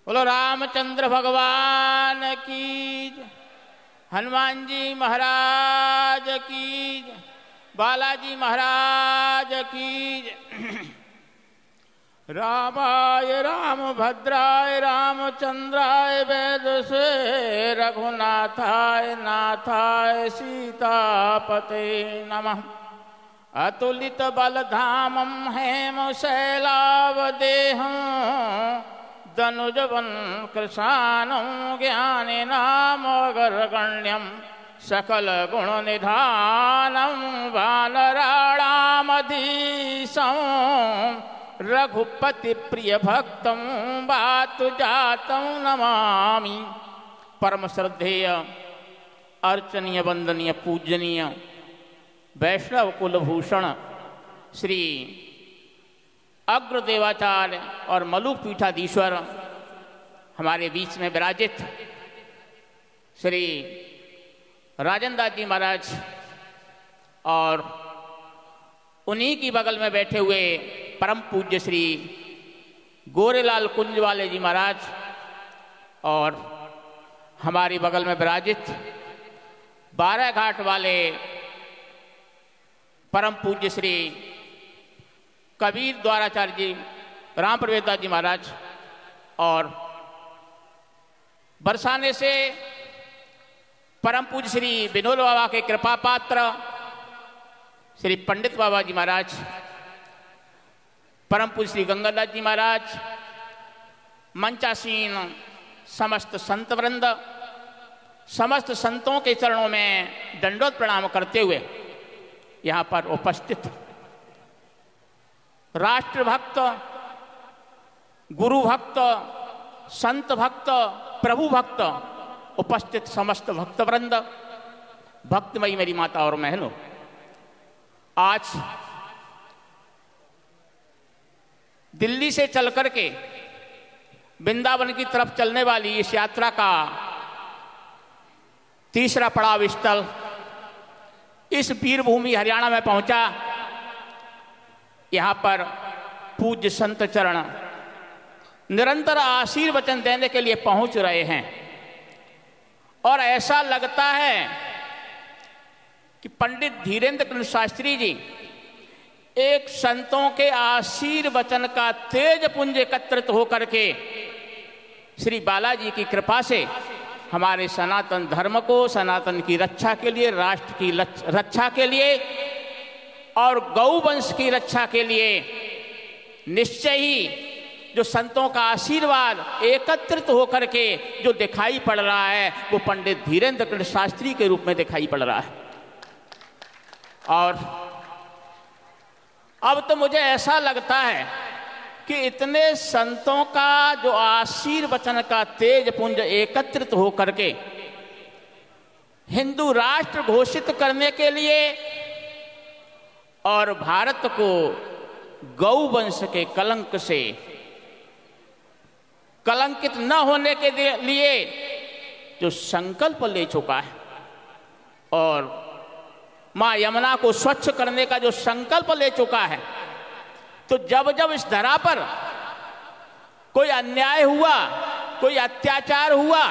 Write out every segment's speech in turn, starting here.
बोलो रामचंद्र भगवान की जय, हनुमान जी महाराज की जय, बालाजी महाराज की जय। रामाय रामभद्राय रामचंद्राय वेदसे रघुनाथाय नाथाय सीतापते नमः। अतुलित बलधामं हेमशैलावदेहं दनुजवन कृशानं ज्ञानिनामगर्गण्यं सकल गुण निधानं वानराणामधीशं रघुपति प्रिय भक्तं वातु जातं नमामि। परम श्रद्धेय अर्चनीय वंदनीय पूजनीय वैष्णव कुलभूषण श्री अग्रदेवाचार्य और मलुक पीठाधीश्वर हमारे बीच में विराजित श्री राजन दास जी महाराज और उन्हीं की बगल में बैठे हुए परम पूज्य श्री गोरेलाल कुंजवाले जी महाराज और हमारी बगल में विराजित 12 घाट वाले परम पूज्य श्री कबीर द्वाराचार्य जी राम प्रवेश जी महाराज और बरसाने से परम पूज्य श्री विनोद बाबा के कृपा पात्र श्री पंडित बाबा जी महाराज, परम पूज्य श्री गंगादास जी महाराज, मंचासीन समस्त संत वृंद, समस्त संतों के चरणों में दंडोत प्रणाम करते हुए यहाँ पर उपस्थित राष्ट्र भक्त, गुरु भक्त, संत भक्त, प्रभु भक्त, उपस्थित समस्त भक्त वृंद, भक्तमयी मेरी माता और बहनों, आज दिल्ली से चल करके वृंदावन की तरफ चलने वाली इस यात्रा का तीसरा पड़ाव स्थल इस वीरभूमि हरियाणा में पहुंचा। यहाँ पर पूज्य संत चरण निरंतर आशीर्वचन देने के लिए पहुंच रहे हैं और ऐसा लगता है कि पंडित धीरेन्द्र कृष्ण शास्त्री जी एक संतों के आशीर्वचन का तेज पुंज एकत्रित होकर के श्री बालाजी की कृपा से हमारे सनातन धर्म को, सनातन की रक्षा के लिए, राष्ट्र की रक्षा के लिए और गौवंश की रक्षा के लिए निश्चय ही जो संतों का आशीर्वाद एकत्रित होकर के जो दिखाई पड़ रहा है वो पंडित धीरेन्द्र कृष्ण शास्त्री के रूप में दिखाई पड़ रहा है। और अब तो मुझे ऐसा लगता है कि इतने संतों का जो आशीर्वचन का तेज पुंज एकत्रित होकर के हिंदू राष्ट्र घोषित करने के लिए और भारत को गौवंश के कलंक से कलंकित न होने के लिए जो संकल्प ले चुका है और मां यमुना को स्वच्छ करने का जो संकल्प ले चुका है, तो जब जब इस धरा पर कोई अन्याय हुआ, कोई अत्याचार हुआ,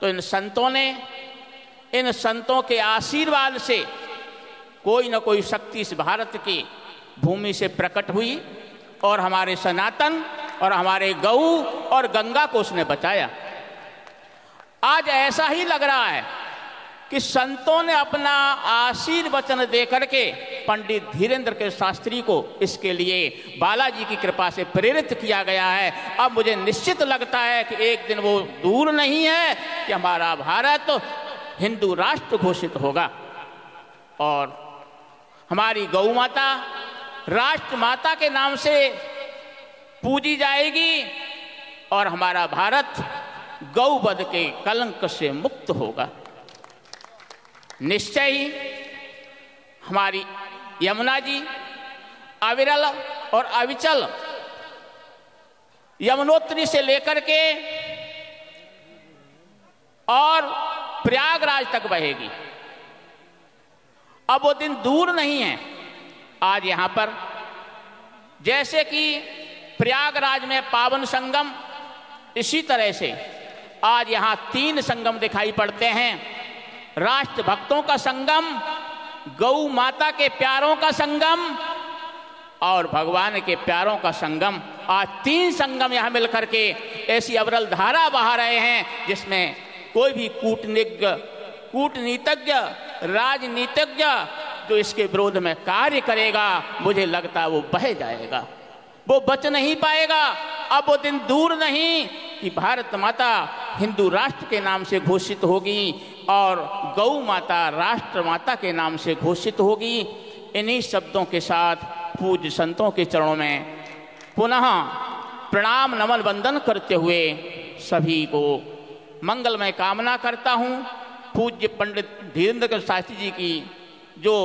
तो इन संतों के आशीर्वाद से कोई न कोई शक्ति इस भारत की भूमि से प्रकट हुई और हमारे सनातन और हमारे गौ और गंगा को उसने बचाया। आज ऐसा ही लग रहा है कि संतों ने अपना आशीर्वचन दे करके पंडित धीरेन्द्र के शास्त्री को इसके लिए बालाजी की कृपा से प्रेरित किया गया है। अब मुझे निश्चित लगता है कि एक दिन वो दूर नहीं है कि हमारा भारत हिंदू राष्ट्र घोषित होगा और हमारी गौ माता राष्ट्र माता के नाम से पूजी जाएगी और हमारा भारत गौवध के कलंक से मुक्त होगा। निश्चय ही हमारी यमुना जी अविरल और अविचल यमुनोत्री से लेकर के और प्रयागराज तक बहेगी। अब वो दिन दूर नहीं है। आज यहाँ पर जैसे कि प्रयागराज में पावन संगम इसी तरह से आज यहाँ 3 संगम दिखाई पड़ते हैं। राष्ट्र भक्तों का संगम, गौ माता के प्यारों का संगम और भगवान के प्यारों का संगम। आज 3 संगम यहाँ मिलकर के ऐसी अविरल धारा बहा रहे हैं जिसमें कोई भी कूटनीतिज्ञ, राजनीतिज्ञ जो इसके विरोध में कार्य करेगा, मुझे लगता है वो बह जाएगा, वो बच नहीं पाएगा। अब वो दिन दूर नहीं कि भारत माता हिंदू राष्ट्र के नाम से घोषित होगी और गौ माता राष्ट्र माता के नाम से घोषित होगी। इन्हीं शब्दों के साथ पूज्य संतों के चरणों में पुनः प्रणाम नमन वंदन करते हुए सभी को मंगलमय कामना करता हूँ। पूज्य पंडित धीरेन्द्र शास्त्री जी की जो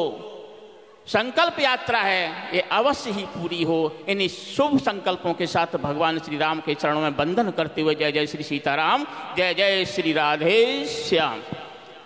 संकल्प यात्रा है ये अवश्य ही पूरी हो। इन्हीं शुभ संकल्पों के साथ भगवान श्री राम के चरणों में वंदन करते हुए जय जय श्री सीताराम, जय जय श्री राधे श्याम।